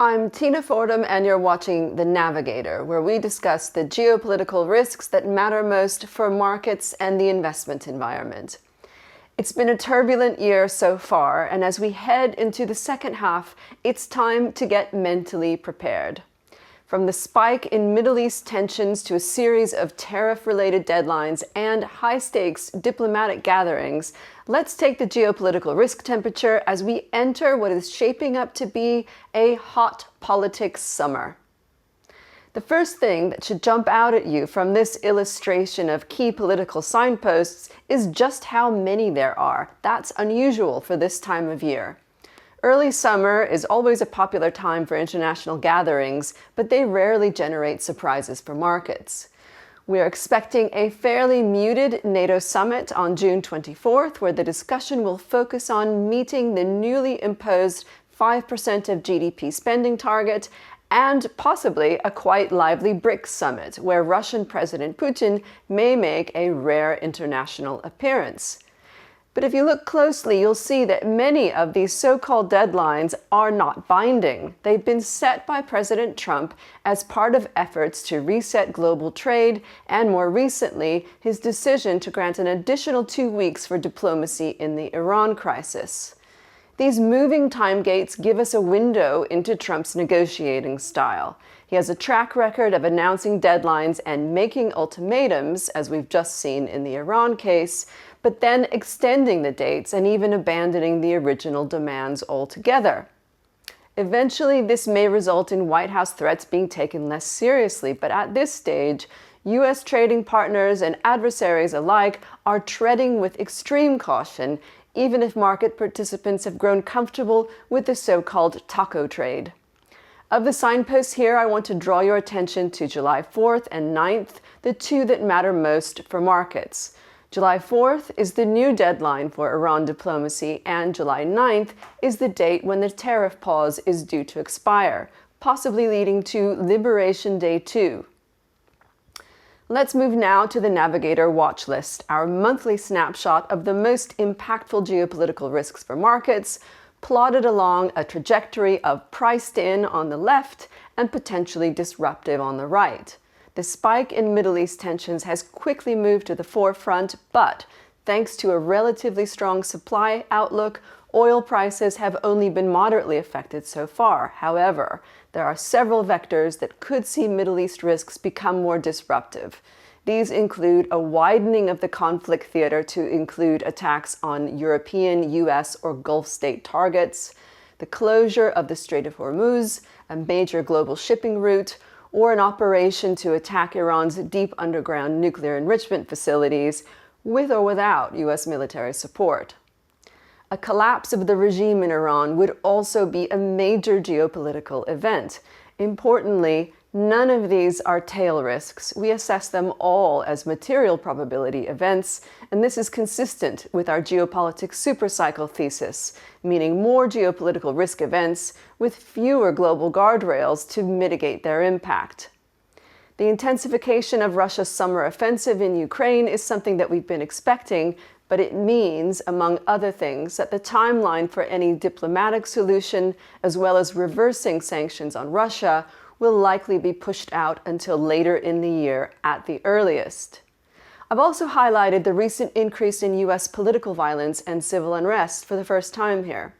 I'm Tina Fordham, and you're watching The Navigator, where we discuss the geopolitical risks that matter most for markets and the investment environment. It's been a turbulent year so far, and as we head into the second half, it's time to get mentally prepared. From the spike in Middle East tensions to a series of tariff-related deadlines and high-stakes diplomatic gatherings, let's take the geopolitical risk temperature as we enter what is shaping up to be a hot politics summer. The first thing that should jump out at you from this illustration of key political signposts is just how many there are. That's unusual for this time of year. Early summer is always a popular time for international gatherings, but they rarely generate surprises for markets. We are expecting a fairly muted NATO summit on June 24th, where the discussion will focus on meeting the newly imposed 5% of GDP spending target, and possibly a quite lively BRICS summit, where Russian President Putin may make a rare international appearance. But if you look closely, you'll see that many of these so-called deadlines are not binding. They've been set by President Trump as part of efforts to reset global trade, and more recently, his decision to grant an additional 2 weeks for diplomacy in the Iran crisis. These moving time gates give us a window into Trump's negotiating style. He has a track record of announcing deadlines and making ultimatums, as we've just seen in the Iran case, but then extending the dates and even abandoning the original demands altogether. Eventually, this may result in White House threats being taken less seriously, but at this stage, U.S. trading partners and adversaries alike are treading with extreme caution, even if market participants have grown comfortable with the so-called taco trade. Of the signposts here, I want to draw your attention to July 4th and 9th, the two that matter most for markets. July 4th is the new deadline for Iran diplomacy, and July 9th is the date when the tariff pause is due to expire, possibly leading to Liberation Day 2. Let's move now to the Navigator watch list, our monthly snapshot of the most impactful geopolitical risks for markets, plotted along a trajectory of priced in on the left and potentially disruptive on the right. The spike in Middle East tensions has quickly moved to the forefront, but thanks to a relatively strong supply outlook, oil prices have only been moderately affected so far. However, there are several vectors that could see Middle East risks become more disruptive. These include a widening of the conflict theater to include attacks on European, US, or Gulf state targets, the closure of the Strait of Hormuz, a major global shipping route, or an operation to attack Iran's deep underground nuclear enrichment facilities, with or without U.S. military support. A collapse of the regime in Iran would also be a major geopolitical event. Importantly, none of these are tail risks. We assess them all as material probability events, and this is consistent with our Geopolitics Supercycle thesis, meaning more geopolitical risk events with fewer global guardrails to mitigate their impact. The intensification of Russia's summer offensive in Ukraine is something that we've been expecting, but it means, among other things, that the timeline for any diplomatic solution, as well as reversing sanctions on Russia, will likely be pushed out until later in the year at the earliest. I've also highlighted the recent increase in U.S. political violence and civil unrest for the first time here.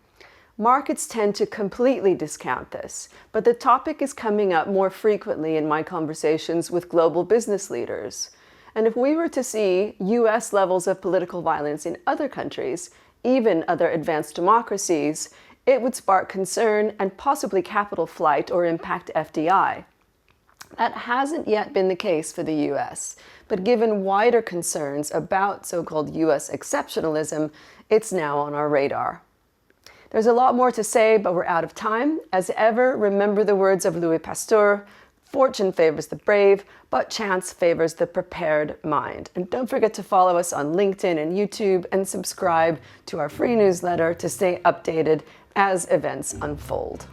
Markets tend to completely discount this, but the topic is coming up more frequently in my conversations with global business leaders. And if we were to see U.S. levels of political violence in other countries, even other advanced democracies, it would spark concern and possibly capital flight or impact FDI. That hasn't yet been the case for the U.S., but given wider concerns about so-called U.S. exceptionalism, it's now on our radar. There's a lot more to say, but we're out of time. As ever, remember the words of Louis Pasteur: fortune favors the brave, but chance favors the prepared mind. And don't forget to follow us on LinkedIn and YouTube, and subscribe to our free newsletter to stay updated as events unfold.